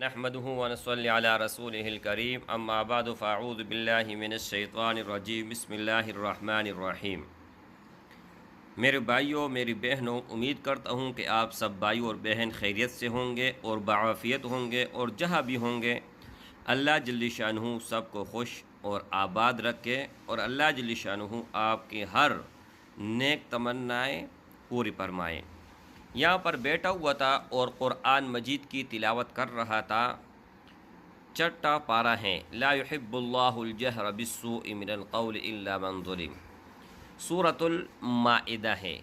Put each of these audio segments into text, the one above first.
نحمده ونصلي على رسوله الكريم اما بعد فاعوذ باللہ من الشیطان الرجیم بسم اللہ الرحمن الرحیم۔ میرے بھائیوں، میری بہنوں، امید کرتا ہوں کہ آپ سب بھائی اور بہن خیریت سے ہوں گے اور بعافیت ہوں گے، اور جہاں بھی ہوں گے اللہ جل شانہ سب کو خوش اور آباد رکھے، اور اللہ جل شانہ آپ کی ہر نیک تمنائیں پوری فرمائے۔ یہاں پر بیٹھا ہوا تھا اور قرآن مجید کی تلاوت کر رہا تھا۔ چھٹا پارہ ہے، لا يحب اللہ الجہر بالسوء من القول الا من ظلم، سورۃ المائدہ ہے،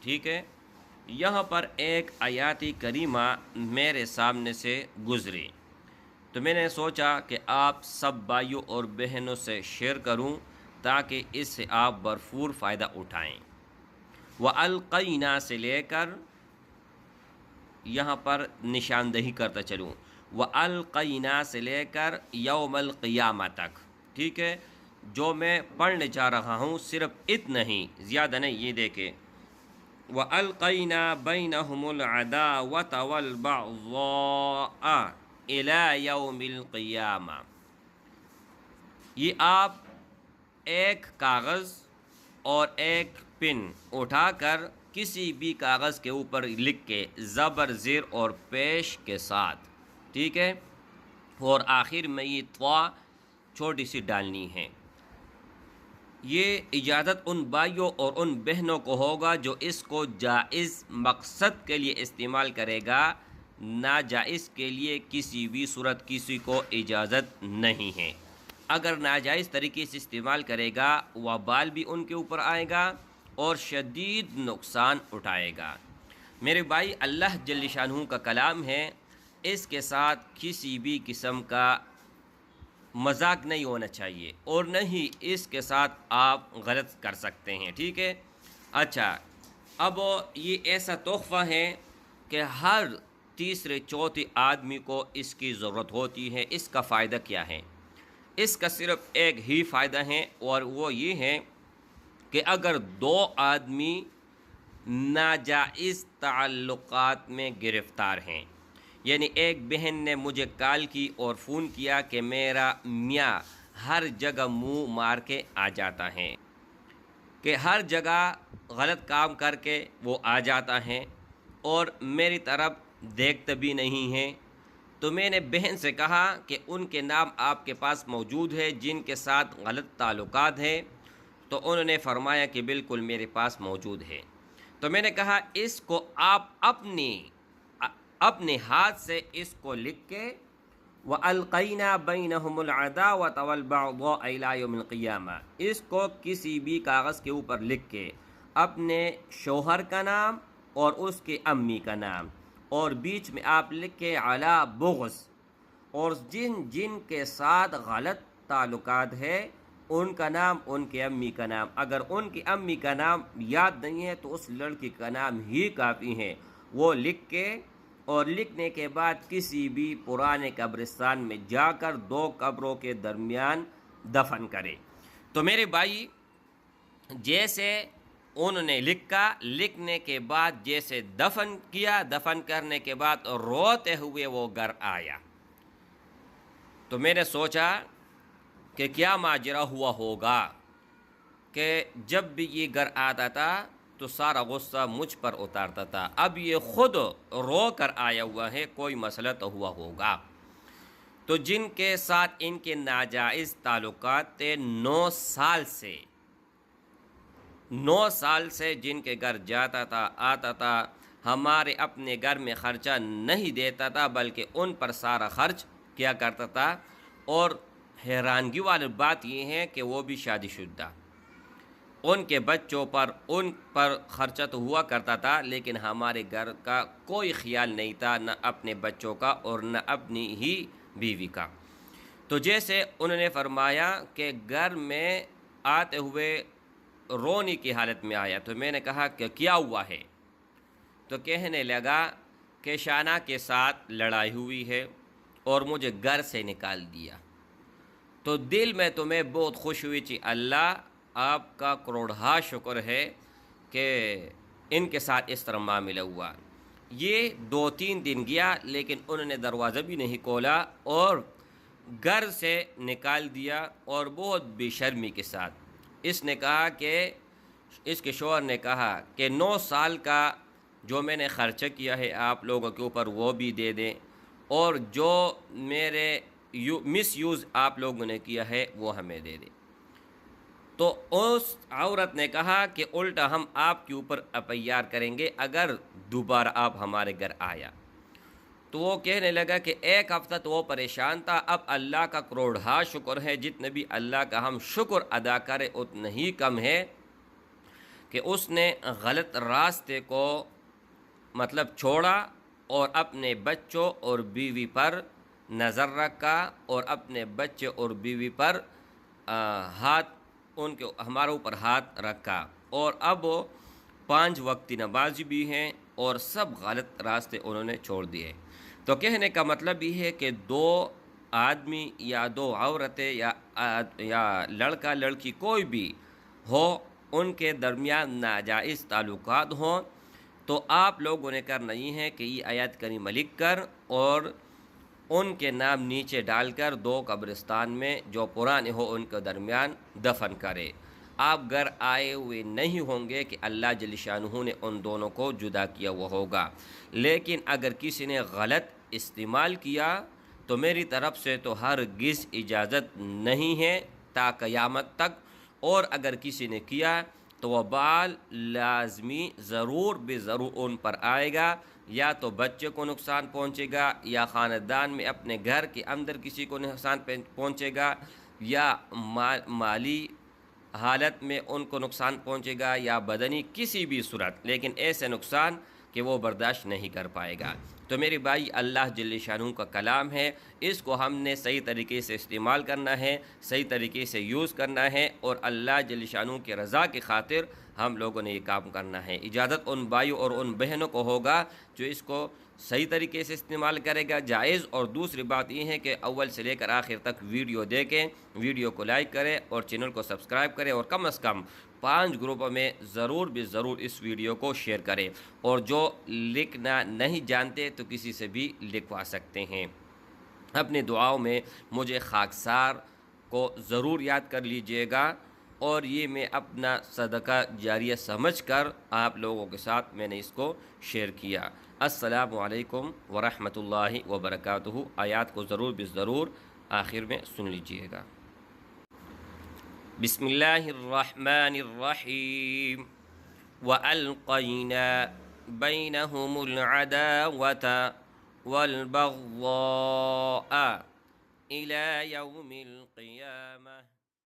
ٹھیک ہے۔ یہاں پر ایک آیات کریمہ میرے سامنے سے گزری، تو میں نے سوچا کہ آپ سب بھائیوں اور بہنوں سے شیئر کروں تاکہ اس سے آپ بھرپور فائدہ اٹھائیں۔ وَأَلْقَيْنَا سے لے کر یہاں پر نشاندہی کرتا چلوں، وَأَلْقَيْنَا سے لے کر یوم القیامہ تک، ٹھیک ہے۔ جو میں پڑھنے جا رہا ہوں صرف اتنا ہی، زیادہ نہیں، یہ دیکھیں، وَأَلْقَيْنَا بَيْنَهُمُ الْعَدَاوَةَ وَالْبَغْضَاءَ إِلَى يَوْمِ الْقِيَامَةِ۔ یہ آپ ایک کاغذ اور ایک پن اٹھا کر کسی بھی کاغذ کے اوپر لکھ کے زبر زیر اور پیش کے ساتھ، ٹھیک ہے، اور آخر میں یہ طوا چھوٹی سی ڈالنی ہے۔ یہ اجازت ان بھائیوں اور ان بہنوں کو ہوگا جو اس کو جائز مقصد کے لیے استعمال کرے گا، ناجائز کے لیے کسی بھی صورت کسی کو اجازت نہیں ہے۔ اگر ناجائز طریقے سے استعمال کرے گا وبال بھی ان کے اوپر آئے گا اور شدید نقصان اٹھائے گا۔ میرے بھائی، اللہ جل شانہ کا کلام ہے، اس کے ساتھ کسی بھی قسم کا مذاق نہیں ہونا چاہیے، اور نہ ہی اس کے ساتھ آپ غلط کر سکتے ہیں، ٹھیک ہے۔ اچھا، اب یہ ایسا تحفہ ہے کہ ہر تیسرے چوتھے آدمی کو اس کی ضرورت ہوتی ہے۔ اس کا فائدہ کیا ہے؟ اس کا صرف ایک ہی فائدہ ہے، اور وہ یہ ہے کہ اگر دو آدمی ناجائز تعلقات میں گرفتار ہیں، یعنی ایک بہن نے مجھے کال کی اور فون کیا کہ میرا میاں ہر جگہ منہ مار کے آ جاتا ہے، کہ ہر جگہ غلط کام کر کے وہ آ جاتا ہے اور میری طرف دیکھتا بھی نہیں ہے، تو میں نے بہن سے کہا کہ ان کے نام آپ کے پاس موجود ہے جن کے ساتھ غلط تعلقات ہیں، تو انہوں نے فرمایا کہ بالکل میرے پاس موجود ہے۔ تو میں نے کہا اس کو آپ اپنے ہاتھ سے اس کو لکھ کے وَأَلْقَيْنَا بَيْنَهُمُ الْعَدَاوَةَ وَالْبَغْضَاءَ إِلَى يَوْمِ الْقِيَامَةِ، اس کو کسی بھی کاغذ کے اوپر لکھ کے اپنے شوہر کا نام اور اس کے امی کا نام، اور بیچ میں آپ لکھے علی بغض، اور جن جن کے ساتھ غلط تعلقات ہے ان کا نام، ان کے امی کا نام۔ اگر ان کی امی کا نام یاد نہیں ہے تو اس لڑکی کا نام ہی کافی ہے، وہ لکھ کے، اور لکھنے کے بعد کسی بھی پرانے قبرستان میں جا کر دو قبروں کے درمیان دفن کرے۔ تو میرے بھائی، جیسے انہوں نے لکھا، لکھنے کے بعد جیسے دفن کیا، دفن کرنے کے بعد روتے ہوئے وہ گھر آیا، تو میں نے سوچا کہ کیا ماجرا ہوا ہوگا کہ جب بھی یہ گھر آتا تھا تو سارا غصہ مجھ پر اتارتا تھا، اب یہ خود رو کر آیا ہوا ہے، کوئی مسئلہ تو ہوا ہوگا۔ تو جن کے ساتھ ان کے ناجائز تعلقات تھے 9 سال سے جن کے گھر جاتا تھا، آتا تھا، ہمارے اپنے گھر میں خرچہ نہیں دیتا تھا بلکہ ان پر سارا خرچ کیا کرتا تھا، اور حیرانگی والی بات یہ ہے کہ وہ بھی شادی شدہ، ان کے بچوں پر ان پر خرچہ تو ہوا کرتا تھا لیکن ہمارے گھر کا کوئی خیال نہیں تھا، نہ اپنے بچوں کا اور نہ اپنی ہی بیوی کا۔ تو جیسے انہوں نے فرمایا کہ گھر میں آتے ہوئے رونے کی حالت میں آیا، تو میں نے کہا کہ کیا ہوا ہے؟ تو کہنے لگا کہ شانہ کے ساتھ لڑائی ہوئی ہے اور مجھے گھر سے نکال دیا۔ تو دل میں تمہیں بہت خوش ہوئی تھی، اللہ آپ کا کروڑہا شکر ہے کہ ان کے ساتھ اس طرح معاملہ ہوا۔ یہ 2-3 دن گیا لیکن انہوں نے دروازہ بھی نہیں کھولا اور گھر سے نکال دیا، اور بہت بے شرمی کے ساتھ اس نے کہا کہ اس کے شوہر نے کہا کہ 9 سال کا جو میں نے خرچہ کیا ہے آپ لوگوں کے اوپر وہ بھی دے دیں، اور جو میرے مس یوز آپ لوگوں نے کیا ہے وہ ہمیں دے دیں۔ تو اس عورت نے کہا کہ الٹا ہم آپ کے اوپر اپیار کریں گے اگر دوبارہ آپ ہمارے گھر آیا۔ تو وہ کہنے لگا کہ 1 ہفتہ تو وہ پریشان تھا، اب اللہ کا کروڑہا شکر ہے، جتنے بھی اللہ کا ہم شکر ادا کریں اتنا ہی کم ہے کہ اس نے غلط راستے کو چھوڑا اور اپنے بچوں اور بیوی پر نظر رکھا، اور اپنے بچے اور بیوی پر ہاتھ ہمارے اوپر ہاتھ رکھا، اور اب وہ 5 وقتی نمازی بھی ہیں اور سب غلط راستے انہوں نے چھوڑ دیے۔ تو کہنے کا مطلب یہ ہے کہ 2 آدمی یا 2 عورتیں یا لڑکا لڑکی کوئی بھی ہو، ان کے درمیان ناجائز تعلقات ہوں تو آپ لوگوں نے کرنا یہ ہے کہ یہ آیات کریمہ لکھ کر اور ان کے نام نیچے ڈال کر 2 قبرستان میں جو پرانے ہو ان کے درمیان دفن کرے۔ آپ گھر آئے ہوئے نہیں ہوں گے کہ اللہ جل شانہ نے ان دونوں کو جدا کیا ہوا ہوگا، لیکن اگر کسی نے غلط استعمال کیا تو میری طرف سے تو ہرگز اجازت نہیں ہے تا قیامت تک، اور اگر کسی نے کیا تو وہ بال لازمی ضرور بے ضرور ان پر آئے گا، یا تو بچے کو نقصان پہنچے گا، یا خاندان میں اپنے گھر کے اندر کسی کو نقصان پہنچے گا، یا مالی حالت میں ان کو نقصان پہنچے گا، یا بدنی کسی بھی صورت، لیکن ایسے نقصان کہ وہ برداشت نہیں کر پائے گا۔ تو میرے بھائی، اللہ جل شانہ کا کلام ہے، اس کو ہم نے صحیح طریقے سے استعمال کرنا ہے، صحیح طریقے سے یوز کرنا ہے، اور اللہ جل شانہ کی رضا کی خاطر ہم لوگوں نے یہ کام کرنا ہے۔ اجازت ان بھائیوں اور ان بہنوں کو ہوگا جو اس کو صحیح طریقے سے استعمال کرے گا، جائز۔ اور دوسری بات یہ ہے کہ اول سے لے کر آخر تک ویڈیو دیکھیں، ویڈیو کو لائک کریں اور چینل کو سبسکرائب کریں، اور کم از کم 5 گروپوں میں ضرور اس ویڈیو کو شیئر کریں، اور جو لکھنا نہیں جانتے تو کسی سے بھی لکھوا سکتے ہیں۔ اپنی دعاؤں میں مجھے خاکسار کو ضرور یاد کر لیجئے گا، اور یہ میں اپنا صدقہ جاریہ سمجھ کر آپ لوگوں کے ساتھ میں نے اس کو شیئر کیا۔ السلام علیکم ورحمۃ اللہ وبرکاتہ۔ آیات کو ضرور آخر میں سن لیجئے گا۔ بسم اللہ الرحمن الرحیم۔ وَأَلْقَيْنَا بَيْنَهُمُ الْعَدَاوَةَ وَالْبَغْضَاءَ إِلَى يَوْمِ الْقِيَامَةِ